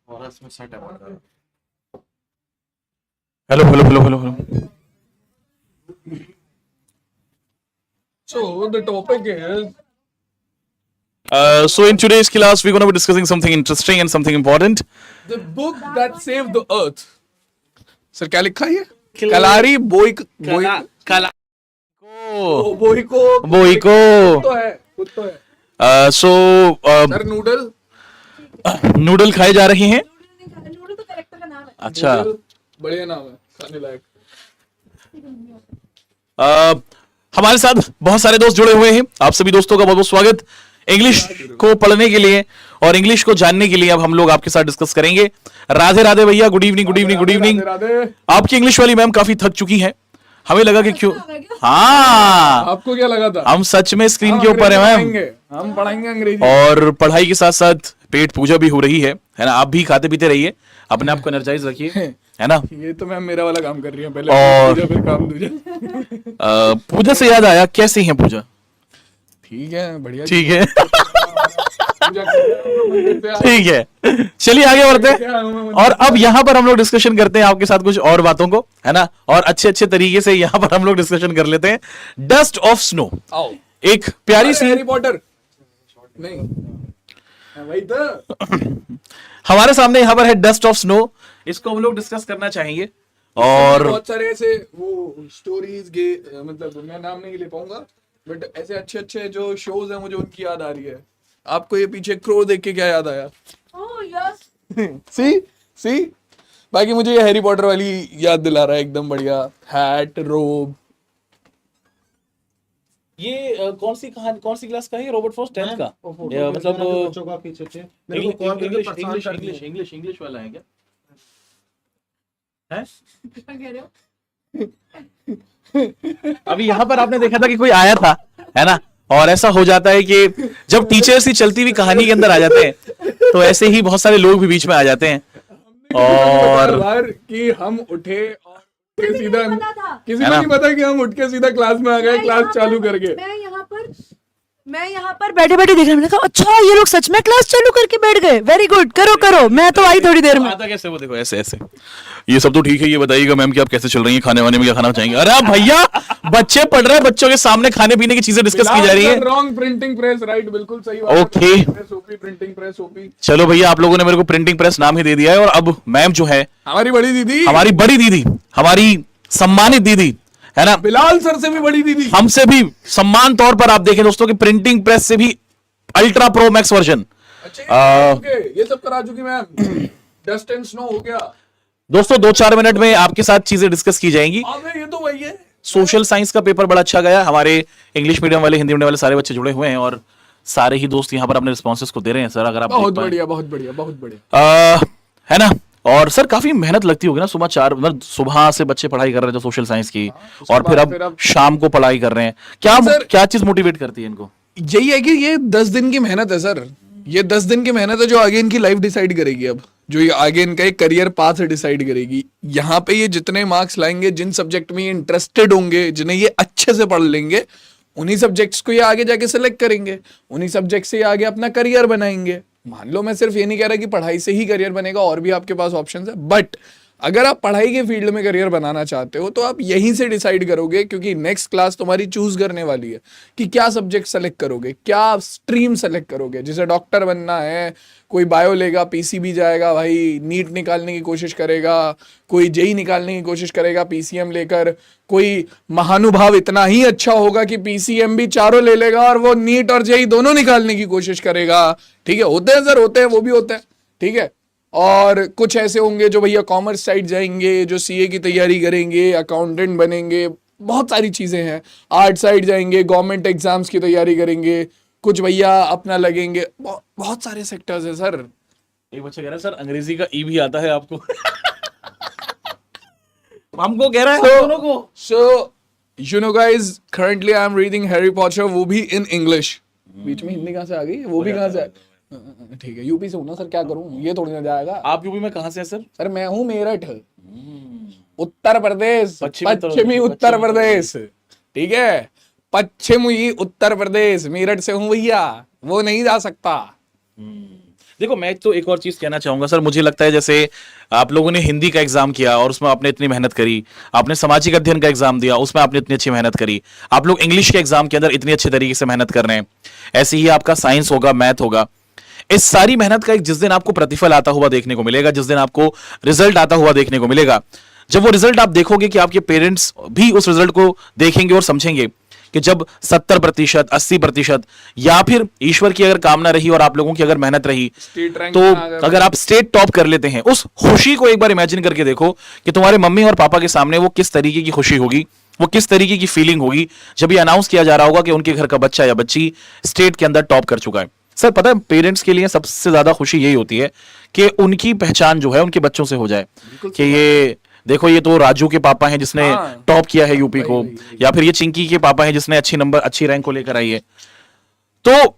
और इसमें सेट है हमारा। Hello hello hello hello hello. So the topic is So in today's class, we're going to be discussing something interesting and something important. the book that saved the earth. Sir क्या लिखा है ये? कलारी बोई बोई कला बोई को बोइको। तो है कुछ तो है So सर नूडल नूडल खाए जा रहे हैं। नूडल तो कैरेक्टर का नाम है। अच्छा, नूडल, बढ़िया नाम है खाने लायक। हमारे साथ बहुत सारे दोस्त जुड़े हुए हैं। आप सभी दोस्तों का बहुत बहुत स्वागत। इंग्लिश को पढ़ने के लिए और इंग्लिश को जानने के लिए अब हम लोग आपके साथ डिस्कस करेंगे। राधे राधे भैया, good evening good evening good evening. Radhe Radhe. आपकी इंग्लिश वाली मैम काफी थक चुकी हैं। हमें लगा कि क्यों, हाँ, आपको क्या लगा था? हम सच में स्क्रीन हम के ऊपर है मैम, पढ़ाएंगे, हम पढ़ाएंगे अंग्रेजी। और पढ़ाई के साथ साथ पेट पूजा भी हो रही है ना। आप भी खाते पीते रहिए, अपने आप को एनर्जाइज रखिए, है ना। ये तो मैम मेरा वाला काम कर रही है, पहले और- पूजा, फिर काम दूजा। पूजा से याद आया, कैसी है पूजा? ठीक है, बढ़िया। ठीक है पूजा कर रहे हैं, ठीक है, चलिए आगे बढ़ते हैं। और अब यहाँ पर हम लोग डिस्कशन करते हैं आपके साथ कुछ और बातों को, है ना। और अच्छे अच्छे तरीके से यहाँ पर हम लोग डिस्कशन कर लेते हैं। डस्ट ऑफ स्नो, आओ। एक प्यारी सी, हैरी पॉटर नहीं, हाँ, वही तो। हमारे सामने यहाँ पर है डस्ट ऑफ स्नो। इसको हम लोग डिस्कस करना चाहेंगे। और बहुत सारे ऐसे वो स्टोरीज मतलब मैं नाम नहीं ले पाऊंगा, बट ऐसे अच्छे अच्छे जो शोज हैं मुझे उनकी याद आ रही है। आपको ये पीछे क्रो देख के क्या याद आया? ओह यस, सी बाकी मुझे ये हैरी पॉटर वाली याद दिला रहा है, एकदम बढ़िया हैट रोब। ये कौन सी कहानी, कौन सी क्लास का है? रॉबर्ट फॉस्ट 10th का, ये मतलब बच्चों का पीछे थे। मेरे को कॉल करके परेशान कर दिया। इंग्लिश वाला है क्या? है? क्या कह रहे हो? अभी यहाँ पर आपने देखा था कि कोई आया था, है ना। और ऐसा हो जाता है कि जब टीचर्स ही चलती हुई कहानी के अंदर आ जाते हैं, तो ऐसे ही बहुत सारे लोग भी बीच में आ जाते हैं। और बार कि हम उठे और के सीधा नहीं पता था। किसी है को ना? नहीं पता कि हम उठ के सीधा क्लास में आ गए, क्लास चालू करके। मैं यहाँ पर बैठे बैठे देख रहा हूँ। मैंने कहा अच्छा ये लोग सच में क्लास चालू करके बैठ गए, वेरी गुड, करो करो, मैं तो आई थोड़ी देर में। आता कैसे वो, देखो ऐसे ऐसे। ये सब तो ठीक है, ये बताइएगा मैम कि आप कैसे चल रही हैं, खाने वाने में क्या खाना चाहेंगे? अरे आप भैया, बच्चे पढ़ रहे हैं, बच्चों के सामने खाने पीने की चीजें डिस्कस की जा रही है। रॉन्ग प्रिंटिंग प्रेस, राइट, बिल्कुल सही बात है। Okay. OP printing press, OP. चलो भैया, आप लोगों ने मेरे को प्रिंटिंग प्रेस नाम ही दे दिया है। और अब मैम जो है, हमारी बड़ी दीदी, हमारी बड़ी दीदी, हमारी सम्मानित दीदी, है ना, बिलाल सर से भी बड़ी दीदी, हमसे भी सम्मान तौर पर आप देखें दोस्तों कि प्रिंटिंग प्रेस से भी अल्ट्रा प्रो मैक्स वर्जन। अच्छा ओके, ये सब करा चुकी मैम। डस्ट एंड स्नो हो गया दोस्तों 2-4 मिनट में आपके साथ चीजें डिस्कस की जाएंगी। अबे ये तो वही है। सोशल साइंस का पेपर बड़ा अच्छा गया। हमारे इंग्लिश मीडियम वाले, हिंदी मीडियम वाले सारे बच्चे जुड़े हुए हैं और सारे ही दोस्त यहाँ पर अपने रिस्पॉन्सेस को दे रहे हैं। सर अगर आप बहुत देख पाएं। बढ़िया, बहुत बढ़िया, बहुत बढ़िया। है ना। और सर काफी मेहनत लगती होगी ना, सुबह 4 मतलब सुबह से बच्चे पढ़ाई कर रहे हैं जो सोशल साइंस की, और फिर अब शाम को पढ़ाई कर रहे हैं। क्या सर- क्या चीज मोटिवेट करती है इनको? यही है कि ये 10 दिन की मेहनत है सर। ये 10 दिन की मेहनत है जो आगे इनकी लाइफ डिसाइड करेगी। अब जो ये आगे इनका एक करियर पाथ डिसाइड करेगी। यहाँ पे ये जितने मार्क्स लाएंगे, जिन सब्जेक्ट में ये इंटरेस्टेड होंगे, जिन्हें ये अच्छे से पढ़ लेंगे, उन्हीं सब्जेक्ट्स को ये आगे जाके सिलेक्ट करेंगे, उन्हीं सब्जेक्ट से ये आगे अपना करियर बनाएंगे। मान लो मैं सिर्फ ये नहीं कह रहा कि पढ़ाई से ही करियर बनेगा, और भी आपके पास ऑप्शंस है, बट अगर आप पढ़ाई के फील्ड में करियर बनाना चाहते हो तो आप यहीं से डिसाइड करोगे, क्योंकि नेक्स्ट क्लास तुम्हारी चूज करने वाली है कि क्या सब्जेक्ट सेलेक्ट करोगे, क्या स्ट्रीम सेलेक्ट करोगे। जैसे डॉक्टर बनना है, कोई बायो लेगा, पीसीबी जाएगा भाई, नीट निकालने की कोशिश करेगा, कोई जेई निकालने की कोशिश करेगा पीसीएम लेकर, कोई महानुभाव इतना ही अच्छा होगा कि पीसीएम भी चारों ले लेगा और वो नीट और जेई दोनों निकालने की कोशिश करेगा। ठीक है, होते हैं सर, होते हैं, वो भी होते हैं। ठीक है, और कुछ ऐसे होंगे जो भैया कॉमर्स साइड जाएंगे, जो सीए की तैयारी करेंगे, अकाउंटेंट बनेंगे, बहुत सारी चीजें हैं। आर्ट साइड जाएंगे, गवर्नमेंट एग्जाम्स की तैयारी करेंगे, कुछ भैया अपना लगेंगे, बहुत सारे सेक्टर्स है सर। एक बच्चा कह रहा है सर अंग्रेजी का ई भी आता है आपको? हमको कह रहा है हम दोनों को। So, you know guys, currently I am reading Harry Potter, वो भी in English। बीच में हिंदी कहाँ से आ गई? वो भी कहाँ से? ठीक है, यूपी से हूँ ना सर, क्या करूँ, ये थोड़ी ना जाएगा। आप यूपी में कहाँ से हैं सर? सर मैं हूँ मेरठ, उत्तर प्रदेश, पश्चिमी पश्चिमी उत्तर प्रदेश। ठीक है, पश्चिमी उत्तर प्रदेश, मेरठ से हूँ भैया, वो नहीं जा सकता। देखो मैं तो एक और चीज कहना चाहूंगा सर, मुझे लगता है जैसे आप लोगों ने हिंदी का एग्जाम किया और उसमें आपने इतनी मेहनत करी, आपने सामाजिक अध्ययन का एग्जाम दिया उसमें आपने इतनी अच्छी मेहनत करी, आप लोग इंग्लिश के एग्जाम के अंदर इतनी अच्छे तरीके से मेहनत कर रहे हैं, ऐसे ही आपका साइंस होगा, मैथ होगा। इस सारी मेहनत का एक जिस दिन आपको प्रतिफल आता हुआ देखने को मिलेगा, जिस दिन आपको रिजल्ट आता हुआ देखने को मिलेगा, जब वो रिजल्ट आप देखोगे कि आपके पेरेंट्स भी उस रिजल्ट को देखेंगे और समझेंगे कि जब 70%, 80% या फिर ईश्वर की अगर कामना रही और आप लोगों की अगर मेहनत रही स्टेट रैंक तो में आ गए। अगर आप स्टेट टॉप कर लेते हैं, उस खुशी को एक बार इमेजिन करके देखो कि तुम्हारे मम्मी और पापा के सामने वो किस तरीके की खुशी होगी, वो किस तरीके की फीलिंग होगी जब ये अनाउंस किया जा रहा होगा कि उनके घर का बच्चा या बच्ची स्टेट के अंदर टॉप कर चुका है। सर पता है पेरेंट्स के लिए सबसे ज्यादा खुशी यही होती है कि उनकी पहचान जो है उनके बच्चों से हो जाए कि ये देखो ये तो राजू के पापा हैं जिसने हाँ। टॉप किया है यूपी को, या फिर ये चिंकी के पापा हैं जिसने अच्छी रैंक को लेकर आई है। तो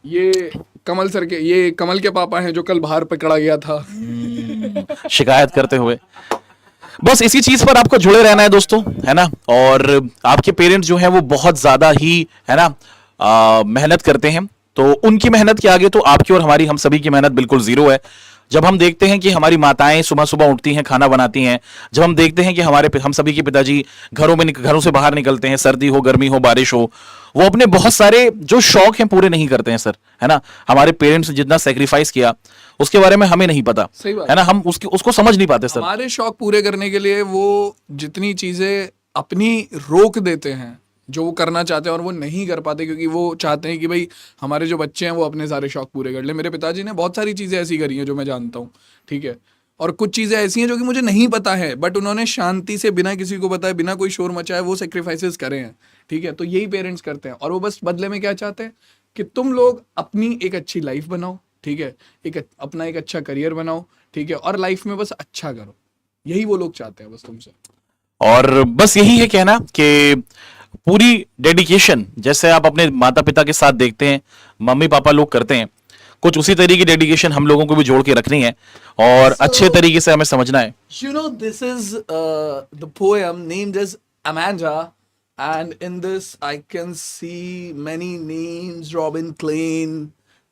ये कमल सर के, ये कमल के पापा हैं जो कल बाहर पकड़ा गया था। शिकायत करते हुए, बस इसी चीज पर आपको जुड़े रहना है दोस्तों, है ना। और आपके पेरेंट्स जो हैं वो बहुत ज्यादा ही, है ना, मेहनत करते हैं, तो उनकी मेहनत के आगे तो आपकी और हमारी, हम सभी की मेहनत बिल्कुल जीरो है। जब हम देखते हैं कि हमारी माताएं सुबह सुबह उठती हैं, खाना बनाती हैं, जब हम देखते हैं कि हम सभी के पिताजी घरों से बाहर निकलते हैं, सर्दी हो, गर्मी हो, बारिश हो, वो अपने बहुत सारे जो शौक हैं पूरे नहीं करते हैं सर, है ना। हमारे पेरेंट्स ने जितना सेक्रीफाइस किया उसके बारे में हमें नहीं पता, सही बात है ना, हम उसको समझ नहीं पाते सर। हमारे शौक पूरे करने के लिए वो जितनी चीजें अपनी रोक देते हैं जो वो करना चाहते हैं और वो नहीं कर पाते, क्योंकि वो चाहते हैं कि भाई हमारे जो बच्चे हैं वो अपने सारे शौक पूरे कर ले। मेरे पिताजी ने बहुत सारी चीज़ें ऐसी करी हैं जो मैं जानता हूँ, ठीक है, और कुछ चीज़ें ऐसी हैं जो कि मुझे नहीं पता है, बट उन्होंने शांति से बिना किसी को बताए, बिना कोई शोर मचाए वो सेक्रीफाइसेस करे हैं, ठीक है। तो यही पेरेंट्स करते हैं और वो बस बदले में क्या चाहते हैं कि तुम लोग अपनी एक अच्छी लाइफ बनाओ, ठीक है, अपना एक अच्छा करियर बनाओ, ठीक है, और लाइफ में बस अच्छा करो, यही वो लोग चाहते हैं बस तुमसे। और बस यही है कहना कि पूरी डेडिकेशन जैसे आप अपने माता पिता के साथ देखते हैं मम्मी पापा लोग करते हैं, कुछ उसी तरीके की डेडिकेशन हम लोगों को भी जोड़ के रखनी है और अच्छे तरीके से हमें समझना है। You know, this is the poem named as Amanda, and in this I can see many names, Robin Klein.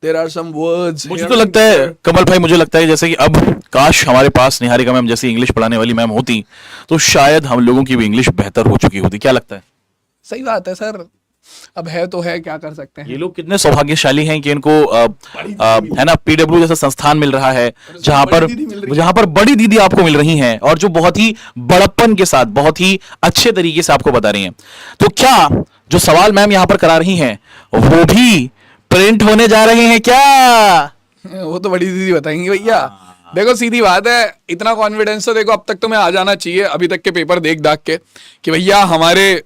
There are some words. मुझे here तो and लगता है there. कमल भाई, मुझे लगता है जैसे कि अब काश हमारे पास निहारिका मैम जैसी इंग्लिश पढ़ाने वाली मैम होती तो शायद हम लोगों की भी इंग्लिश बेहतर हो चुकी होती। क्या लगता है? सही बात है सर, अब है तो है, क्या कर सकते हैं। ये लोग कितने सौभाग्यशाली हैं कि इनको है ना पीडब्ल्यू जैसा संस्थान मिल रहा है जहां पर बड़ी दीदी आपको मिल रही हैं और जो बहुत ही बड़प्पन के साथ बहुत ही अच्छे तरीके से आपको बता रही हैं। तो क्या जो सवाल मैम यहां पर करा रही हैं वो भी प्रिंट होने जा रहे हैं क्या? वो तो बड़ी दीदी बताएंगी भैया। देखो सीधी बात है, इतना कॉन्फिडेंस तो देखो अब तक तुम्हें आ जाना चाहिए, अभी तक के पेपर देख दाख के, कि भैया हमारे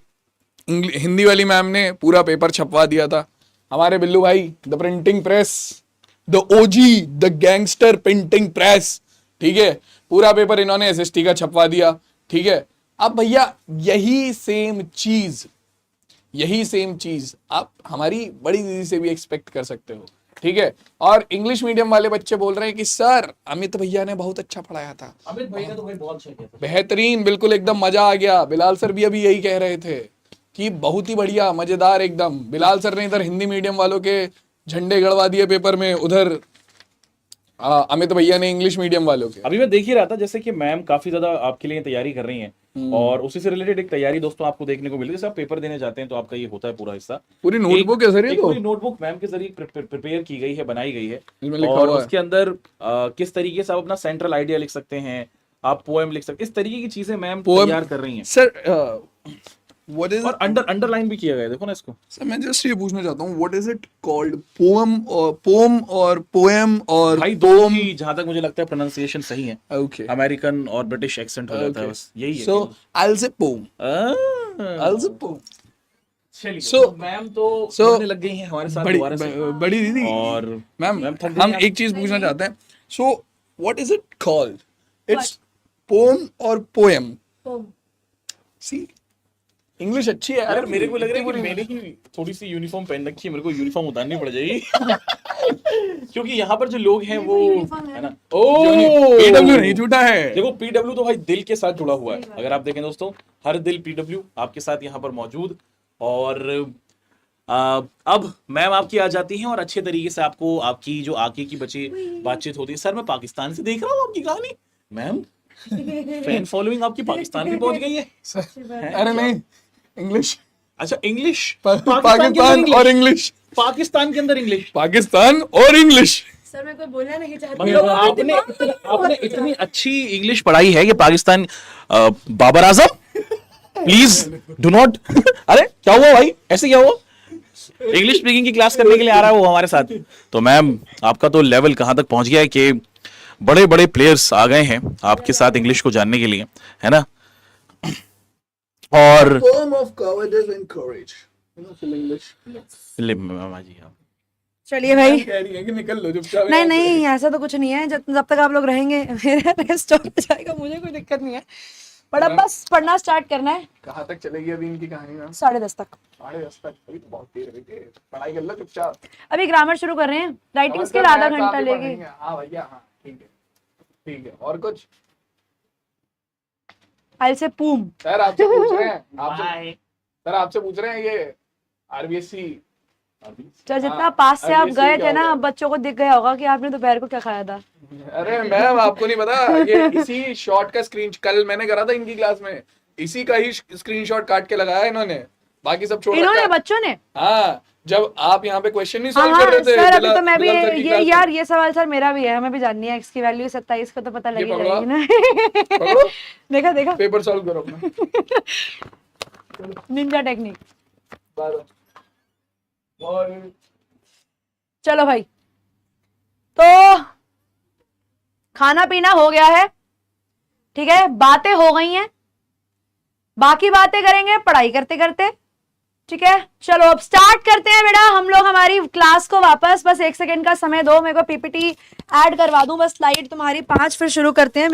हिंदी वाली मैम ने पूरा पेपर छपवा दिया था। हमारे बिल्लू भाई, the printing press, the OG, the gangster printing press, ठीक है, पूरा पेपर इन्होंने एसएसटी का छपवा दिया, ठीक है। अब भैया यही सेम चीज आप हमारी बड़ी दीदी से भी एक्सपेक्ट कर सकते हो, ठीक है। और इंग्लिश मीडियम वाले बच्चे बोल रहे हैं कि सर अमित भैया ने बहुत अच्छा पढ़ाया था, अमित भैया तो भाई बहुत अच्छा किया था। बेहतरीन, बिल्कुल एकदम मजा आ गया। बिलाल सर भी अभी यही कह रहे थे कि बहुत ही बढ़िया, मजेदार एकदम। बिलाल सर ने इधर हिंदी मीडियम वालों के झंडे गड़वा दिए पेपर में, उधर अमित भैया ने इंग्लिश मीडियम वालों के। अभी मैं देख ही रहा था जैसे कि मैम काफी ज्यादा आपके लिए तैयारी कर रही हैं और उसी से रिलेटेड एक तैयारी दोस्तों आपको देखने को मिली। जैसे आप पेपर देने जाते हैं तो आपका ये होता है पूरा हिस्सा, पूरी नोटबुक है सर ये तो। पूरी नोटबुक मैम के जरिए प्रिपेयर की गई है, बनाई गई है इसमें लिखा और हुआ है। उसके अंदर किस तरीके से आप अपना सेंट्रल आइडिया लिख सकते हैं, आप पोएम लिख सकते हैं, इस तरीके की चीजें मैम तैयार कर रही हैं सर। What is और अंडरलाइन भी किया गया है, देखो ना इसको। सर मैं जस्ट ये पूछना चाहता हूँ, what is it called? Poem और पोएम और भाई दो ही, जहां तक मुझे लगता है प्रोनाउंसिएशन सही है, ओके, अमेरिकन और ब्रिटिश एक्सेंट हो जाता है, बस यही है। सो आई विल से पोएम, चलिए So- तो मैम तो so- पढ़ने लग गई हैं हमारे साथ दोबारा से। बड़ी दीदी और मैम मैम थक गई हम आप? एक चीज पूछना चाहते हैं। So what is it called? It's poem और पोएम। सी इंग्लिश अच्छी है यार मेरे को लग रहा है कि मैंने ही थोड़ी सी यूनिफॉर्म पहन रखी है, मेरे को यूनिफॉर्म उतारनी पड़ जाएगी क्योंकि यहाँ पर जो लोग हैं वो है ना, पीडब्ल्यू नहीं छूटा है। देखो पीडब्ल्यू तो भाई दिल के साथ जुड़ा हुआ है। अगर आप देखें दोस्तों, हर दिल पीडब्ल्यू आपके साथ यहाँ पर मौजूद। और अब मैम आपकी आ जाती हैं और अच्छे तरीके से आपको आपकी जो आगे की बची बातचीत होती है। सर मैं पाकिस्तान से देख रहा हूँ आपकी कहानी मैम, फैन फॉलोइंग आपकी पाकिस्तान भी पहुंच गई है। अरे नहीं, इंग्लिश, अच्छा इंग्लिश, पाकिस्तान और इंग्लिश, पाकिस्तान के अंदर इंग्लिश, पाकिस्तान और इंग्लिश। सर मैं कोई बोलना नहीं चाहती मतलब आपने इतनी अच्छी इंग्लिश पढ़ाई है कि Pakistan Babar Azam please do not अरे क्या हुआ भाई, ऐसे क्या हुआ? इंग्लिश स्पीकिंग की क्लास करने के लिए आ रहा है वो हमारे साथ। तो मैम आपका तो लेवल कहां तक पहुंच गया है कि बड़े बड़े प्लेयर्स आ गए हैं आपके साथ इंग्लिश को जानने के लिए, है ना? और Form of cowardice and courage. Full English. मामा जी आप चलिए भाई, कह रही है कि निकल लो चुपचाप। नहीं नहीं ऐसा तो कुछ नहीं है, जब तक आप लोग रहेंगे मेरा रेस्ट हो जाएगा, मुझे कोई दिक्कत नहीं है। पर अब बस पढ़ना स्टार्ट करना है। कहाँ तक चलेगी अभी इनकी कहानी में? 10:30 तक। 10:30 तक? अभी तो बहुत देर है, पढ़ाई कर लो चुपचाप। अभी ग्रामर शुरू कर रहे हैं, राइटिंग स्किल आधा घंटा लेगी। हाँ भैया, हाँ ठीक है, ठीक है। और कुछ आई से पूम। सर आपसे पूछ रहे हैं, सर आपसे पूछ रहे हैं ये आरबीएससी। तो जितना पास से आप गए थे ना, बच्चों को दिख गया होगा कि आपने दोपहर को क्या खाया था। अरे मैम आपको नहीं पता, ये इसी शॉट का स्क्रीन कल मैंने करा था इनकी क्लास में, इसी का ही स्क्रीनशॉट काट के लगाया इन्होंने, बाकी सब छोड़ इन्होंने रखा है। बच्चों ने? हाँ, जब आप यहाँ पे क्वेश्चन नहीं हाँ सॉल्व कर रहे थे सर, अभी तो मैं भी बिलाल सर की ये क्लास में। यार ये सवाल सर मेरा भी है, हमें भी जाननी है। x की वैल्यू 27 को तो पता लगी पकड़ो जाएगी ना। पकड़ो, देखा देखा, पेपर सॉल्व करो अपना। Ninja technique. और चलो भाई, तो खाना पीना हो गया है, ठीक है, बातें हो गई हैं, बाकी बातें करेंगे पढ़ाई करते करते, ठीक है। चलो अब स्टार्ट करते हैं बेटा हम लोग हमारी क्लास को वापस। बस 1 सेकंड का समय दो, मेरे को पीपीटी ऐड करवा दूं बस, स्लाइड तुम्हारी 5, फिर शुरू करते हैं।